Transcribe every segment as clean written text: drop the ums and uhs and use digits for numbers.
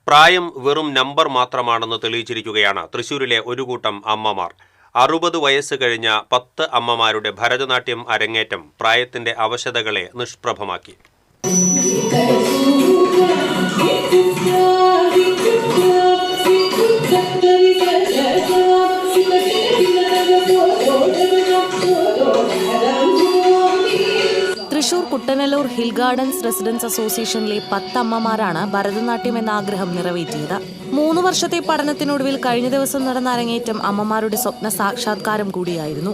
പ്രായം വെറും നമ്പർ മാത്രമാണെന്ന് തെളിയിച്ചിരിക്കുകയാണ് തൃശൂരിലെ ഒരു കൂട്ടം അമ്മമാർ. 60 വയസ്സ് കഴിഞ്ഞ 10 അമ്മമാരുടെ ഭരതനാട്യം അരങ്ങേറ്റം പ്രായത്തിന്റെ അവശതകളെ നിഷ്പ്രഭമാക്കി. Thrissur Kuttanallur hill gardens residence അസോസിയേഷനിലെ 10 അമ്മമാരാണ് ഭരതനാട്യം എന്ന ആഗ്രഹം നിറവേറ്റിയത്. 3 വർഷത്തെ പഠനത്തിനൊടുവിൽ കഴിഞ്ഞ ദിവസം നടന്ന അരങ്ങേറ്റം അമ്മമാരുടെ സ്വപ്ന സാക്ഷാത്കാരം കൂടിയായിരുന്നു.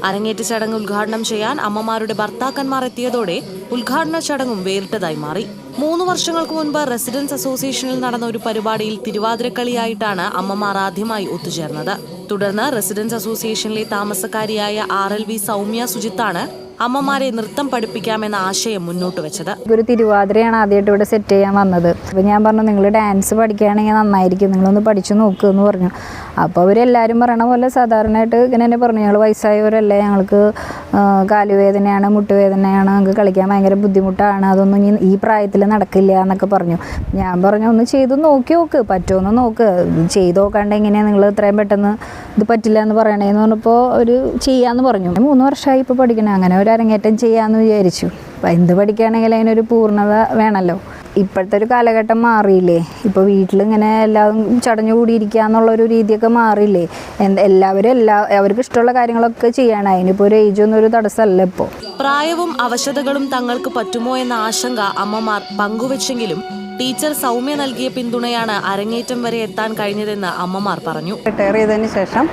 അരങ്ങേറ്റ ചടങ്ങ് ഉദ്ഘാടനം ചെയ്യാൻ അമ്മമാരുടെ ഭർത്താക്കന്മാർ എത്തിയതോടെ ഉദ്ഘാടന ചടങ്ങും വേറിട്ടതായി മാറി. 3 വർഷങ്ങൾക്ക് മുൻപ് റെസിഡൻസ് അസോസിയേഷനിൽ നടന്ന ഒരു പരിപാടിയിൽ തിരുവാതിരക്കളിയായിട്ടാണ് അമ്മമാർ ആദ്യമായി ഒത്തുചേർന്നത്. തുടർന്ന് റെസിഡൻസ് അസോസിയേഷനിലെ താമസക്കാരിയായ RLV സൗമ്യ സുജിത്താണ് അമ്മമാരെ നൃത്തം പഠിപ്പിക്കാമെന്ന ആശയം മുന്നോട്ട് വെച്ചത്. ഒരു തിരുവാതിരയാണ് ആദ്യമായിട്ട് ഇവിടെ സെറ്റ് ചെയ്യാൻ വന്നത്. അപ്പോൾ ഞാൻ പറഞ്ഞു, നിങ്ങൾ ഡാൻസ് പഠിക്കുകയാണെങ്കിൽ നന്നായിരിക്കും, നിങ്ങളൊന്ന് പഠിച്ചു നോക്കുക എന്ന് പറഞ്ഞു. അപ്പോൾ അവരെല്ലാവരും പറയണ പോലെ സാധാരണയായിട്ട് ഇങ്ങനെ തന്നെ പറഞ്ഞു, ഞങ്ങൾ വയസ്സായവരല്ലേ, ഞങ്ങൾക്ക് കാലുവേദനയാണ്, മുട്ടുവേദനയാണ്, ഞങ്ങൾക്ക് കളിക്കാൻ ഭയങ്കര ബുദ്ധിമുട്ടാണ്, അതൊന്നും ഈ പ്രായത്തിൽ നടക്കില്ല എന്നൊക്കെ പറഞ്ഞു. ഞാൻ പറഞ്ഞു, ഒന്ന് ചെയ്ത് നോക്ക്, പറ്റുമെന്ന് നോക്ക്, ചെയ്ത് നോക്കാണ്ട് എങ്ങനെയാണ് നിങ്ങൾ ഇത്രയും പെട്ടെന്ന് ഇത് പറ്റില്ല എന്ന് പറയണേന്ന് പറഞ്ഞപ്പോൾ ഒരു ചെയ്യാമെന്ന് പറഞ്ഞു. 3 വർഷമായി ഇപ്പോൾ പഠിക്കണേ. അങ്ങനെ ഒരു അരങ്ങേറ്റം ചെയ്യാമെന്ന് വിചാരിച്ചു. അപ്പം എന്ത് പഠിക്കുകയാണെങ്കിൽ അതിനൊരു പൂർണ്ണത വേണമല്ലോ. ഇപ്പോഴത്തെ ഒരു കാലഘട്ടം മാറിയില്ലേ, ഇപ്പോൾ വീട്ടിലിങ്ങനെ എല്ലാവരും ചടഞ്ഞു കൂടിയിരിക്കുക എന്നുള്ളൊരു രീതിയൊക്കെ മാറിയില്ലേ. എല്ലാവരും അവർക്ക് ഇഷ്ടമുള്ള കാര്യങ്ങളൊക്കെ ചെയ്യണം. അതിനിപ്പോൾ ഒരു ഏജൊന്നും ഒരു തടസ്സമല്ല. ഇപ്പോൾ പ്രായവും അവശതകളും തങ്ങൾക്ക് പറ്റുമോ എന്ന ആശങ്ക അമ്മമാർ പങ്കുവെച്ചെങ്കിലും ടീച്ചർ സൗമ്യ നൽകിയ പിന്തുണയാണ് അരങ്ങേറ്റം വരെ എത്താൻ കഴിഞ്ഞതെന്ന് അമ്മമാർ പറഞ്ഞു. റിട്ടയർ ചെയ്തതിന് ശേഷം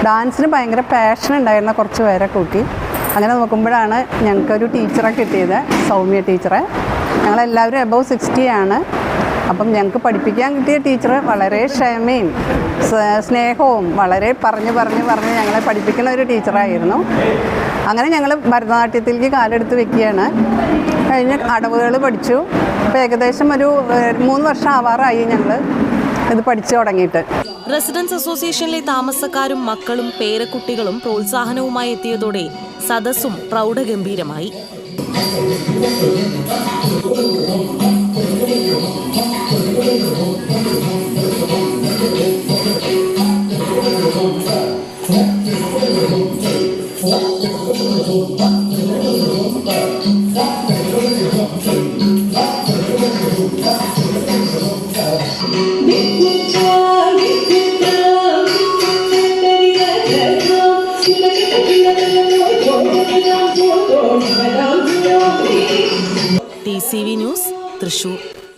ഡാൻസിന് ഭയങ്കര പാഷൻ ഉണ്ടായിരുന്ന കുറച്ച് പേരെ കൂട്ടി അങ്ങനെ നോക്കുമ്പോഴാണ് ഞങ്ങൾക്കൊരു ടീച്ചറെ കിട്ടിയത്, സൗമ്യ ടീച്ചറെ. ഞങ്ങളെല്ലാവരും എബവ് 60 ആണ്. അപ്പം ഞങ്ങൾക്ക് പഠിപ്പിക്കാൻ കിട്ടിയ ടീച്ചർ വളരെ ക്ഷമയും സ്നേഹവും വളരെ പറഞ്ഞ് ഞങ്ങളെ പഠിപ്പിക്കുന്ന ഒരു ടീച്ചറായിരുന്നു. അങ്ങനെ ഞങ്ങൾ ഭരതനാട്യത്തിലേക്ക് കാലെടുത്ത് വെക്കുകയാണ്. കഴിഞ്ഞ അടവുകൾ പഠിച്ചു. അപ്പോൾ ഏകദേശം ഒരു 3 വർഷം ആവാറായി ഞങ്ങൾ ഇത് പഠിച്ചു തുടങ്ങിയിട്ട്. റെസിഡൻസ് അസോസിയേഷനിലെ താമസക്കാരും മക്കളും പേരക്കുട്ടികളും പ്രോത്സാഹനവുമായി എത്തിയതോടെ സദസ്സും പ്രൗഢഗംഭീരമായി.